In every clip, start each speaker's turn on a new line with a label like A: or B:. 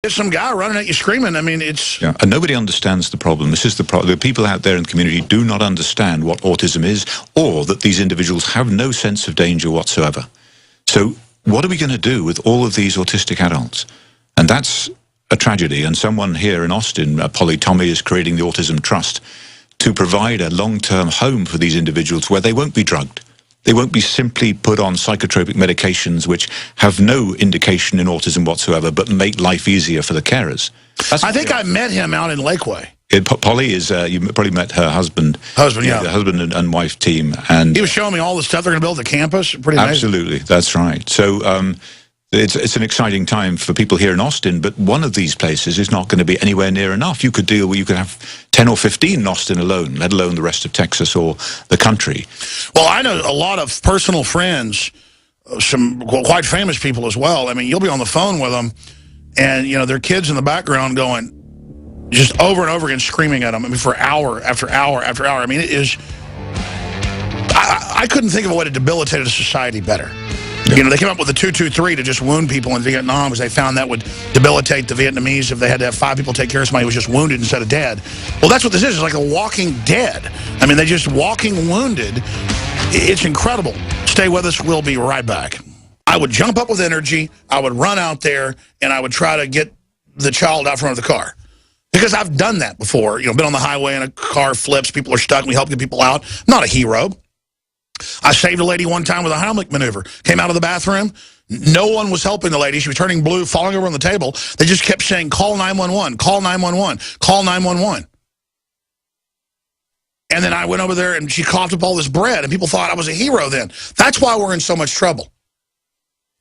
A: There's some guy running at you screaming. I mean, it's...
B: Yeah, and nobody understands the problem. This is the problem. The people out there in the community do not understand what autism is, or that these individuals have no sense of danger whatsoever. So what are we going to do with all of these autistic adults? And that's a tragedy. And someone here in Austin, Polly Tommy, is creating the Autism Trust to provide a long-term home for these individuals where they won't be drugged. They won't be simply put on psychotropic medications which have no indication in autism whatsoever, but make life easier for the carers.
A: I think I met him out in Lakeway.
B: Polly is, you probably met her husband.
A: Yeah.
B: The husband and wife team. And
A: he was showing me all the stuff they're going to build at the campus. Pretty amazing.
B: Absolutely, that's right. So it's an exciting time for people here in Austin, but one of these places is not going to be anywhere near enough. You could you could have 10 or 15 in Austin alone, let alone the rest of Texas or the country.
A: Well, I know a lot of personal friends, some quite famous people as well. I mean, you'll be on the phone with them, and, you know, their kids in the background going just over and over again screaming at them, I mean, for hour after hour after hour. I mean, it is... I couldn't think of a way to debilitate a society better. You know, they came up with the 223 to just wound people in Vietnam because they found that would debilitate the Vietnamese if they had to have 5 people take care of somebody who was just wounded instead of dead. Well, that's what this is. It's like a walking dead. I mean, they're just walking wounded. It's incredible. Stay with us. We'll be right back. I would jump up with energy. I would run out there, and I would try to get the child out front of the car. Because I've done that before. You know, been on the highway and a car flips, people are stuck, and we help get people out. I'm not a hero. I saved a lady one time with a Heimlich maneuver. Came out of the bathroom. No one was helping the lady. She was turning blue, falling over on the table. They just kept saying, call 911, call 911, call 911. And then I went over there, and she coughed up all this bread, and people thought I was a hero then. That's why we're in so much trouble,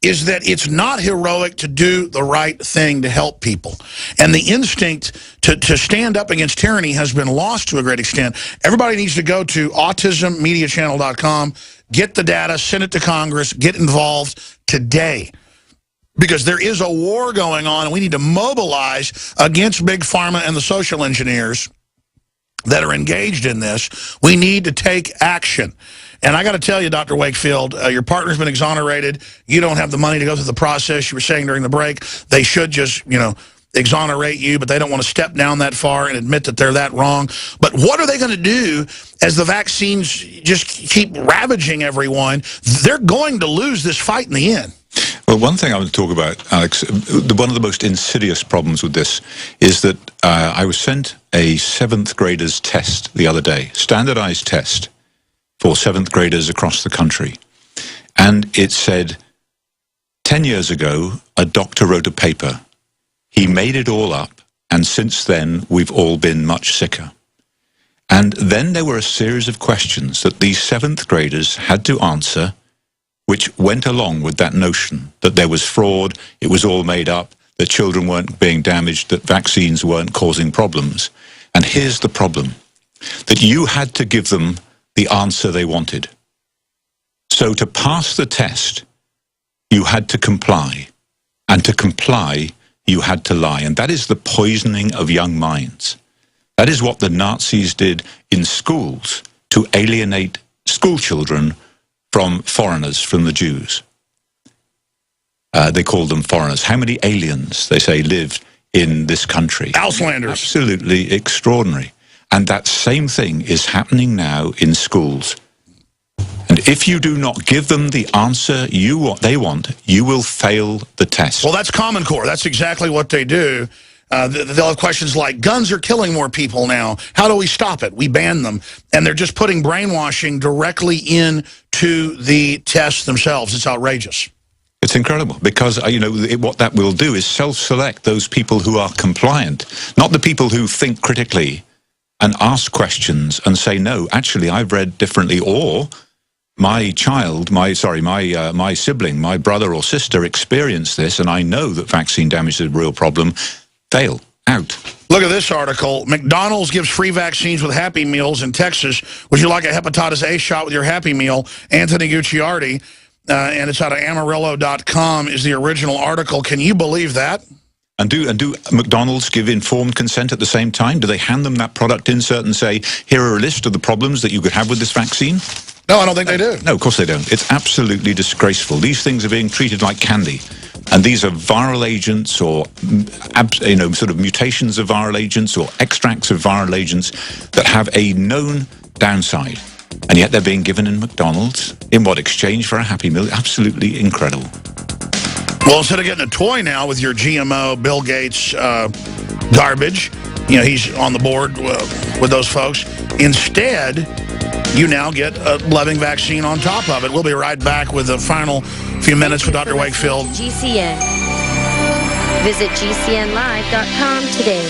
A: is that it's not heroic to do the right thing to help people. And the instinct to stand up against tyranny has been lost to a great extent. Everybody needs to go to autismmediachannel.com, get the data, send it to Congress, get involved today. Because there is a war going on, and we need to mobilize against Big Pharma and the social engineers that are engaged in this. We need to take action. And I got to tell you, Dr. Wakefeild, your partner's been exonerated. You don't have the money to go through the process. You were saying during the break they should just, you know, exonerate you, but they don't want to step down that far and admit that they're that wrong. But what are they going to do as the vaccines just keep ravaging everyone? They're going to lose this fight in the end.
B: Well, one thing I want to talk about, Alex, one of the most insidious problems with this is that I was sent a 7th grader's test the other day, standardized test for 7th graders across the country. And it said, 10 years ago, a doctor wrote a paper. He made it all up, and since then, we've all been much sicker. And then there were a series of questions that these 7th graders had to answer, which went along with that notion that there was fraud, it was all made up, that children weren't being damaged, that vaccines weren't causing problems. And here's the problem, that you had to give them the answer they wanted. So to pass the test, you had to comply. And to comply, you had to lie. And that is the poisoning of young minds. That is what the Nazis did in schools to alienate school children from foreigners, from the Jews. They called them foreigners. How many aliens, they say, lived in this country?
A: Auslanders.
B: Absolutely extraordinary. And that same thing is happening now in schools. And if you do not give them the answer they want, you will fail the test.
A: Well, that's Common Core. That's exactly what they do. They'll have questions like, guns are killing more people now. How do we stop it? We ban them. And they're just putting brainwashing directly into the tests themselves. It's outrageous.
B: It's incredible because, you know, what that will do is self-select those people who are compliant, not the people who think critically and ask questions and say, no, actually, I've read differently, or my child, my sibling, my brother or sister experienced this, and I know that vaccine damage is a real problem. Fail. Out.
A: Look at this article. McDonald's gives free vaccines with Happy Meals in Texas. Would you like a hepatitis A shot with your Happy Meal? Anthony Gucciardi, and it's out of Amarillo.com, is the original article. Can you believe that?
B: And do McDonald's give informed consent at the same time? Do they hand them that product insert and say, here are a list of the problems that you could have with this vaccine?
A: No, I don't think they do.
B: No, of course they don't. It's absolutely disgraceful. These things are being treated like candy. And these are viral agents or, sort of mutations of viral agents or extracts of viral agents that have a known downside. And yet they're being given in McDonald's in what, exchange for a Happy Meal? Absolutely incredible.
A: Well, instead of getting a toy now with your GMO, Bill Gates garbage, he's on the board with those folks. Instead, you now get a loving vaccine on top of it. We'll be right back with the final few minutes with Dr. Wakefeild.
C: GCN. Visit GCNlive.com today.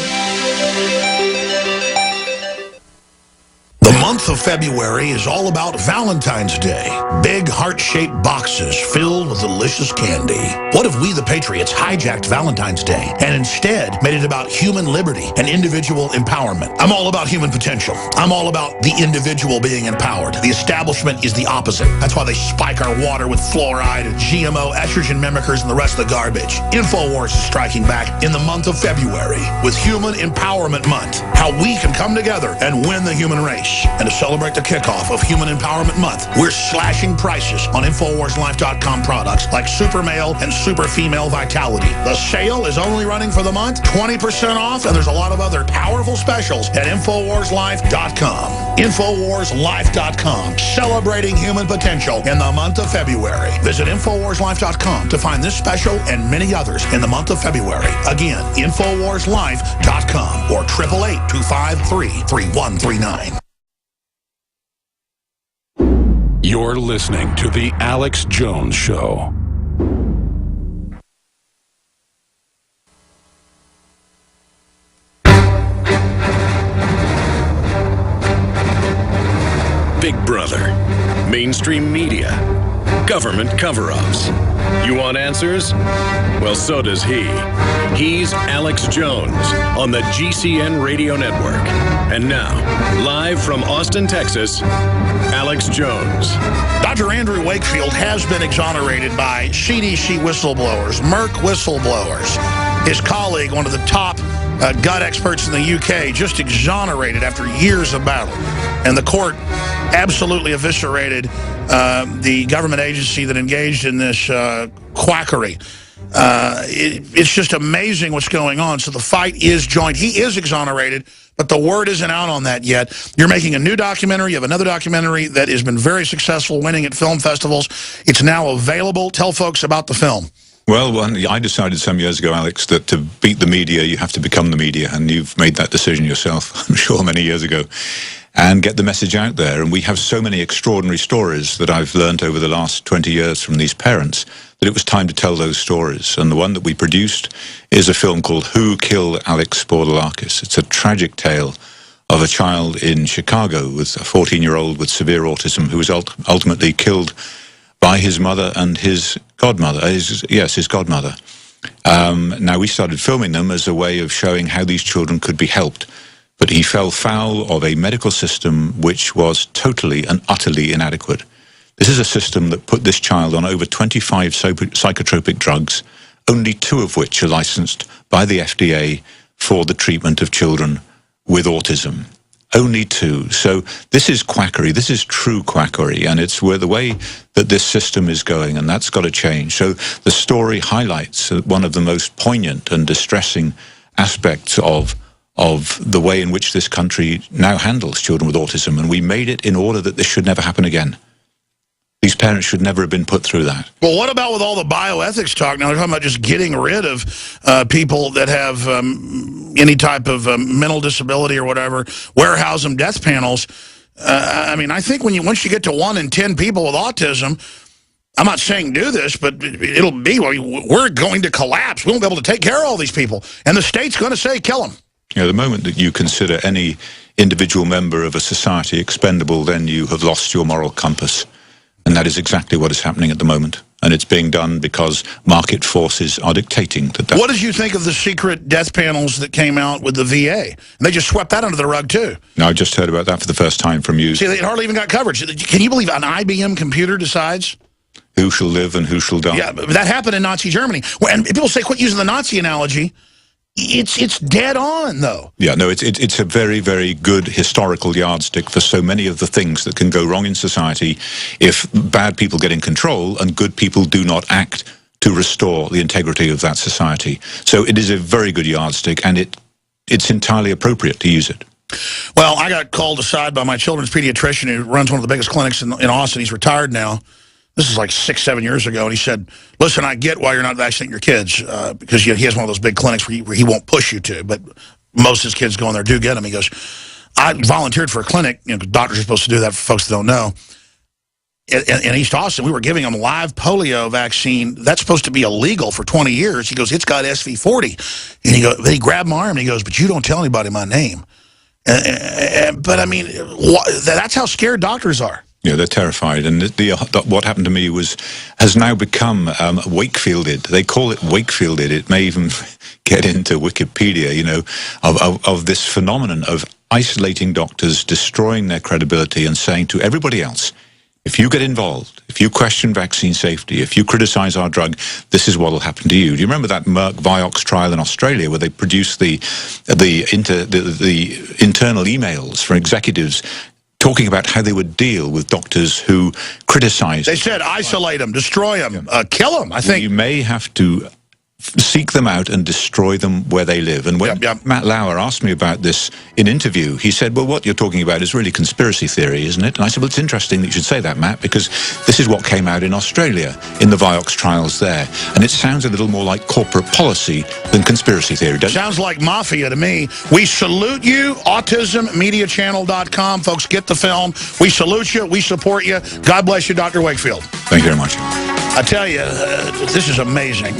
A: The month of February is all about Valentine's Day. Big heart-shaped boxes filled with delicious candy. What if we, the Patriots, hijacked Valentine's Day and instead made it about human liberty and individual empowerment? I'm all about human potential. I'm all about the individual being empowered. The establishment is the opposite. That's why they spike our water with fluoride and GMO, estrogen mimickers, and the rest of the garbage. InfoWars is striking back in the month of February with Human Empowerment Month. How we can come together and win the human race. And to celebrate the kickoff of Human Empowerment Month, we're slashing prices on InfoWarsLife.com products like Super Male and Super Female Vitality. The sale is only running for the month, 20% off, and there's a lot of other powerful specials at InfoWarsLife.com. InfoWarsLife.com, celebrating human potential in the month of February. Visit InfoWarsLife.com to find this special and many others in the month of February. Again, InfoWarsLife.com or 888-253-3139.
D: You're listening to The Alex Jones Show. Big Brother, mainstream media, government cover-ups. You want answers? Well, so does he. He's Alex Jones on the GCN Radio Network. And now, live from Austin, Texas, Alex Jones.
A: Dr. Andrew Wakefeild has been exonerated by CDC whistleblowers, Merck whistleblowers. His colleague, one of the top gut experts in the UK, just exonerated after years of battle. And the court absolutely eviscerated the government agency that engaged in this quackery. It's just amazing what's going on. So the fight is joined. He is exonerated, but the word isn't out on that yet. You're making a new documentary. You have another documentary that has been very successful, winning at film festivals. It's now available. Tell folks about the film.
B: Well, I decided some years ago, Alex, that to beat the media, you have to become the media, and you've made that decision yourself, I'm sure, many years ago, and get the message out there. And we have so many extraordinary stories that I've learned over the last 20 years from these parents that it was time to tell those stories. And the one that we produced is a film called Who Killed Alex Bordolakis. It's a tragic tale of a child in Chicago with a 14-year-old with severe autism who was ultimately killed by his mother and his godmother. His godmother. Now, we started filming them as a way of showing how these children could be helped. But he fell foul of a medical system which was totally and utterly inadequate. This is a system that put this child on over 25 psychotropic drugs, only 2 of which are licensed by the FDA for the treatment of children with autism. Only 2. So this is quackery. This is true quackery, and it's where the way that this system is going, and that's got to change. So the story highlights one of the most poignant and distressing aspects of the way in which this country now handles children with autism, and we made it in order that this should never happen again. These parents should never have been put through that.
A: Well, what about with all the bioethics talk? Now, they're talking about just getting rid of people that have any type of mental disability or whatever, warehouse them death panels. I mean, I think once you get to 1 in 10 people with autism, I'm not saying do this, but it'll be, we're going to collapse. We won't be able to take care of all these people. And the state's going to say, kill them.
B: You know, the moment that you consider any individual member of a society expendable, then you have lost your moral compass. And that is exactly what is happening at the moment. And it's being done because market forces are dictating that.
A: What did you think of the secret death panels that came out with the VA? And they just swept that under the rug, too.
B: No, I just heard about that for the first time from you.
A: See, it hardly even got coverage. Can you believe an IBM computer decides
B: who shall live and who shall die?
A: Yeah, but that happened in Nazi Germany. And people say, quit using the Nazi analogy. It's dead on, though.
B: Yeah, no, it's a very, very good historical yardstick for so many of the things that can go wrong in society if bad people get in control and good people do not act to restore the integrity of that society. So it is a very good yardstick, and it's entirely appropriate to use it.
A: Well, I got called aside by my children's pediatrician who runs one of the biggest clinics in Austin. He's retired now. This is like 6, 7 years ago. And he said, listen, I get why you're not vaccinating your kids because he has one of those big clinics where he won't push you to. But most of his kids go in there do get them. He goes, I volunteered for a clinic. You know, doctors are supposed to do that for folks that don't know. In East Austin, we were giving them live polio vaccine. That's supposed to be illegal for 20 years. He goes, it's got SV40. And he grabbed my arm and he goes, but you don't tell anybody my name. But I mean, that's how scared doctors are.
B: Yeah, they're terrified. And what happened to me has now become Wakefielded. They call it Wakefielded. It may even get into Wikipedia, you know, of this phenomenon of isolating doctors, destroying their credibility and saying to everybody else, if you get involved, if you question vaccine safety, if you criticize our drug, this is what will happen to you. Do you remember that Merck Vioxx trial in Australia where they produced the internal emails from executives talking about how they would deal with doctors who criticized?
A: They said isolate them, destroy them, kill them, I think.
B: You may have to seek them out and destroy them where they live. And when Matt Lauer asked me about this in interview, he said, well, what you're talking about is really conspiracy theory, isn't it? And I said, well, it's interesting that you should say that, Matt, because this is what came out in Australia in the Vioxx trials there. And it sounds a little more like corporate policy than conspiracy theory, doesn't it?
A: Sounds like mafia to me. We salute you, autismmediachannel.com. Folks, get the film. We salute you. We support you. God bless you, Dr. Wakefield.
B: Thank you very much.
A: I tell you, this is amazing.